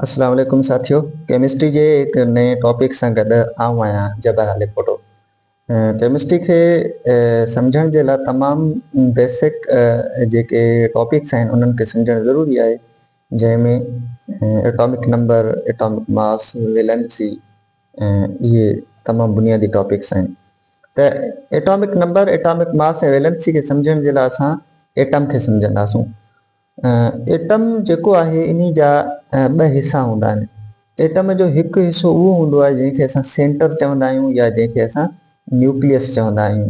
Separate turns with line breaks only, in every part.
अस्सलाम वालेकुम साथियों। केमिस्ट्री के एक नए टॉपिक सां गॾु आऊं आहियां जबर अली फोटो। केमिस्ट्री खे सम्झण जे लाइ तमामु बेसिक जेके टॉपिक्स आहिनि उन्हनि खे सम्झणु ज़रूरी आहे, जंहिंमें atomic number, atomic mass, valency इहे तमामु बुनियादी टॉपिक्स आहिनि। त एटॉमिक नंबर, एटॉमिक मास ऐं वेलेंसी खे सम्झण जे लाइ असां एटम खे सम्झंदासूं। एटम जेको आहे इन जा ॿ हिसा हूंदा आहिनि। एटम जो हिकु हिसो उहो हूंदो आहे जंहिंखे असां सेंटर चवंदा आहियूं या जंहिंखे असां न्यूक्लियस चवंदा आहियूं,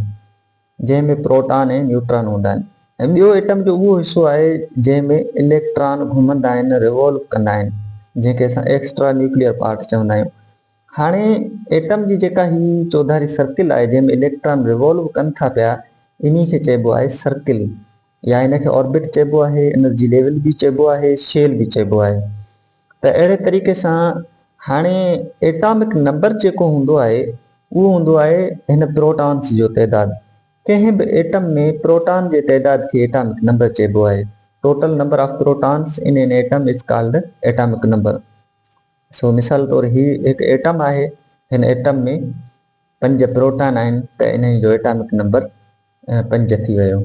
जंहिंमें प्रोटॉन ऐं न्यूट्रॉन हूंदा आहिनि। ऐं ॿियो एटम जो उहो हिसो आहे जंहिंमें इलेक्ट्रॉन घुमंदा आहिनि, रिवॉल्व कंदा आहिनि, जंहिंखे असां एक्स्ट्रा न्यूक्लियर पार्ट चवंदा आहियूं। हाणे एटम जी जेका ही चौधारी सर्किल आहे जंहिंमें इलेक्ट्रॉन रिवॉल्व कनि था पिया, इन खे चइबो आहे सर्किल, या इनखे ऑर्बिट चइबो आहे, एनर्जी लेवल बि चइबो आहे, शेल बि चइबो आहे। त अहिड़े तरीक़े सां हाणे एटॉमिक नंबर जेको हूंदो आहे उहो हूंदो आहे हिन प्रोटॉन्स जो तइदादु। कंहिं बि एटम में प्रोटॉन जे तइदाद खे एटॉमिक नंबर चइबो आहे। Total number of protons in an atom is called atomic number. So मिसाल तौरु ही हिकु एटम आहे, हिन एटम में 5 प्रोटॉन आहिनि, त इन जो एटॉमिक नंबर 5 थी वियो।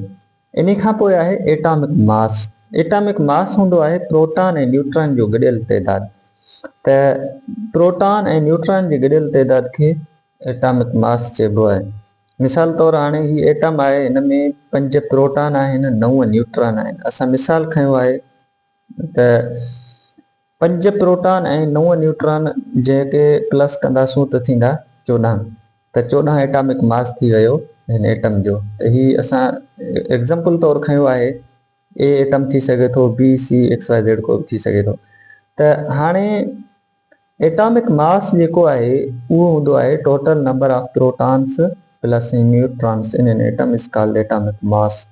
इन खां पोइ आहे एटॉमिक मास। एटॉमिक मास हूंदो आहे प्रोटॉन ऐं न्यूट्रॉन जो गॾियल तइदादु। त प्रोटॉन ऐं न्यूट्रॉन जे गॾियल तइदाद खे एटॉमिक मास चइबो आहे। मिसाल तौरु हाणे ही एटम आहे, हिन में 5 प्रोटॉन आहिनि, 9 न्यूट्रॉन आहिनि। असां मिसाल खयो आहे त 5 प्रोटॉन ऐं 9 न्यूट्रॉन जंहिंखे प्लस कंदासूं त थींदा 14। त 14 एटॉमिक मास थी वियो हिन एटम जो। त ही असां एग्ज़ाम्पल तौरु खयो आहे, ए एटम थी सघे थो, बी, सी, XYZ को बि थी सघे थो। त हाणे एटॉमिक मास जेको आहे उहो हूंदो आहे total number of protons plus neutrons इन an atom is called atomic mass.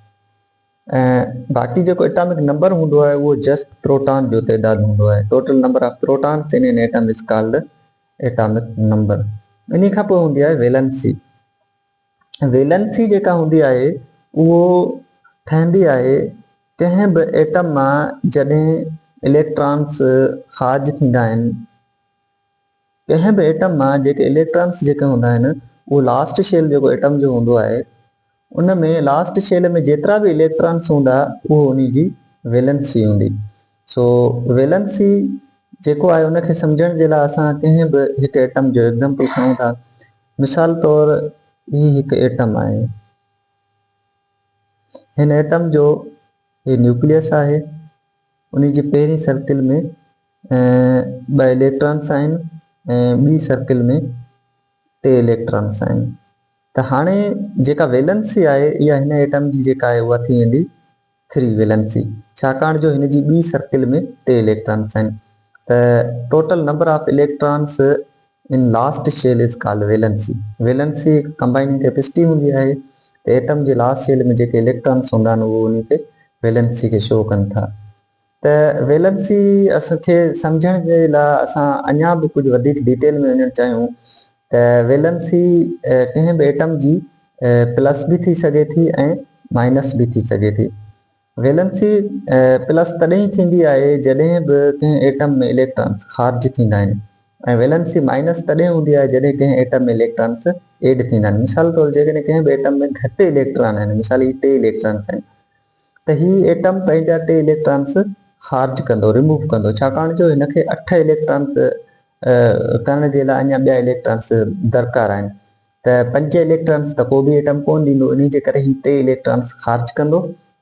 ऐं बाक़ी जेको एटॉमिक नंबर हूंदो आहे उहो जस्ट प्रोटॉन जो तइदादु हूंदो आहे। Total number of protons in an atom is called atomic number. इन खां पोइ हूंदी आहे वेलेंसी। वेलेंसी जेका हूंदी आहे उहो ठहंदी आहे कंहिं बि एटम मां जॾहिं इलेक्ट्रॉन्स ख़ारिज थींदा आहिनि। कंहिं बि एटम मां जेके इलेक्ट्रॉन्स जेके हूंदा आहिनि उहो लास्ट शेल जेको एटम जो हूंदो आहे उन में लास्ट शेल में जेतिरा बि इलेक्ट्रॉन्स हूंदा उहो उन जी वेलेंसी हूंदी। सो वेलेंसी जेको आहे उनखे सम्झण जे लाइ असां कंहिं बि हिकु एटम जो एग्ज़ाम्पल खणूं था। मिसाल तौरु ही हिकु एटम आहे, हिन एटम जो ही न्यूक्लियस आहे, उन जी पहिरीं सर्किल में 2 इलेक्ट्रॉन्स आहिनि ऐं ॿी सर्किल में 3 इलेक्ट्रॉन्स आहिनि। त हाणे जेका वेलेंसी आहे इहा हिन एटम जी जेका आहे उहा थी वेंदी 3 वेलेंसी, छाकाणि जो हिन जी ॿी सर्किल में 3 इलेक्ट्रॉन्स आहिनि। त total number of electrons in last shell is called valency. Valency combining capacity हूंदी आहे। त एटम जे लास्ट शेल में जेके इलेक्ट्रॉन्स हूंदा आहिनि उहो उन खे वेलेंसी खे शो कनि था। त वेलेंसी असांखे सम्झण जे लाइ असां अञा बि कुझु वधीक डिटेल में वञणु चाहियूं त वेलेंसी कंहिं बि एटम जी प्लस बि थी सघे थी ऐं माइनस बि थी सघे थी। वेलेंसी प्लस तॾहिं थींदी आहे जॾहिं बि कंहिं एटम में इलेक्ट्रॉन्स ख़ारिज थींदा आहिनि, ऐं वेलेंसी माइनस तॾहिं हूंदी आहे जॾहिं कंहिं एटम में इलेक्ट्रॉन्स एड थींदा आहिनि। मिसाल तौरु जेकॾहिं कंहिं बि एटम में घटि इलेक्ट्रॉन आहिनि, मिसाल ही 3 इलेक्ट्रॉन्स आहिनि, त ही एटम पंहिंजा 3 इलेक्ट्रॉन्स ख़ारिज कंदो, रिमूव कंदो, छाकाणि जो हिनखे 8 इलेक्ट्रॉन्स करण जे लाइ अञा ॿिया इलेक्ट्रॉन्स दरकार आहिनि। त 5 इलेक्ट्रॉन्स त को बि एटम कोन ॾींदो, इन जे करे ही 3 इलेक्ट्रॉन्स ख़ारिज कंदो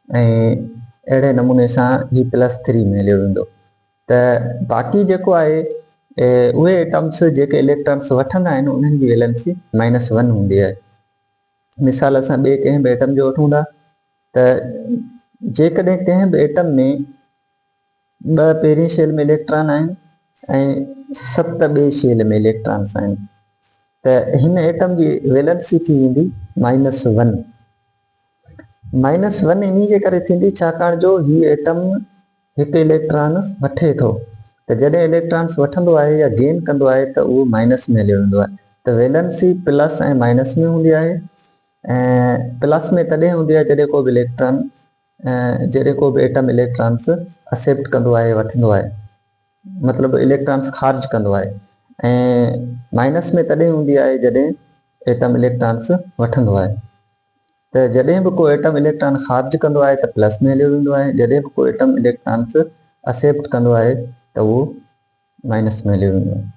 ऐं अहिड़े नमूने सां ही +3 में हलियो वेंदो। त बाक़ी जेको आहे उहे एटम्स जेके इलेक्ट्रॉन्स वठंदा आहिनि उन्हनि जी वेलेंसी -1 हूंदी आहे। मिसाल असां ॿिए कंहिं बि एटम जो वठूं था त जेकॾहिं कंहिं बि एटम में 2 पहिरीं शेल में इलेक्ट्रॉन आहिनि ऐं 7 ॿिए शेल में इलेक्ट्रॉन्स आहिनि, त हिन एटम जी वेलेंसी थी वेंदी -1। -1 इन जे करे थींदी छाकाणि जो ही एटम हिकु इलेक्ट्रॉन वठे थो, त जॾहिं इलेक्ट्रॉन्स वठंदो आहे या गेन कंदो आहे त उहो माइनस में हलियो वेंदो आहे। त वेलेंसी प्लस ऐं माइनस में हूंदी आहे, ऐं प्लस में तॾहिं हूंदी आहे जॾहिं को बि इलेक्ट्रॉन जॾहिं को बि एटम इलेक्ट्रॉन्स एक्सेप्ट कंदो आहे, वठंदो आहे, मतिलबु इलेक्ट्रॉन्स ख़ारिज कंदो आहे, ऐं माइनस में तॾहिं हूंदी आहे जॾहिं एटम इलेक्ट्रॉन्स वठंदो आहे। त जॾहिं बि को एटम इलेक्ट्रॉन ख़ारिज कंदो आहे त प्लस में हलियो वेंदो आहे, जॾहिं बि को एटम इलेक्ट्रॉन्स एक्सेप्ट कंदो आहे त उहो माइनस में हलियो वेंदो आहे।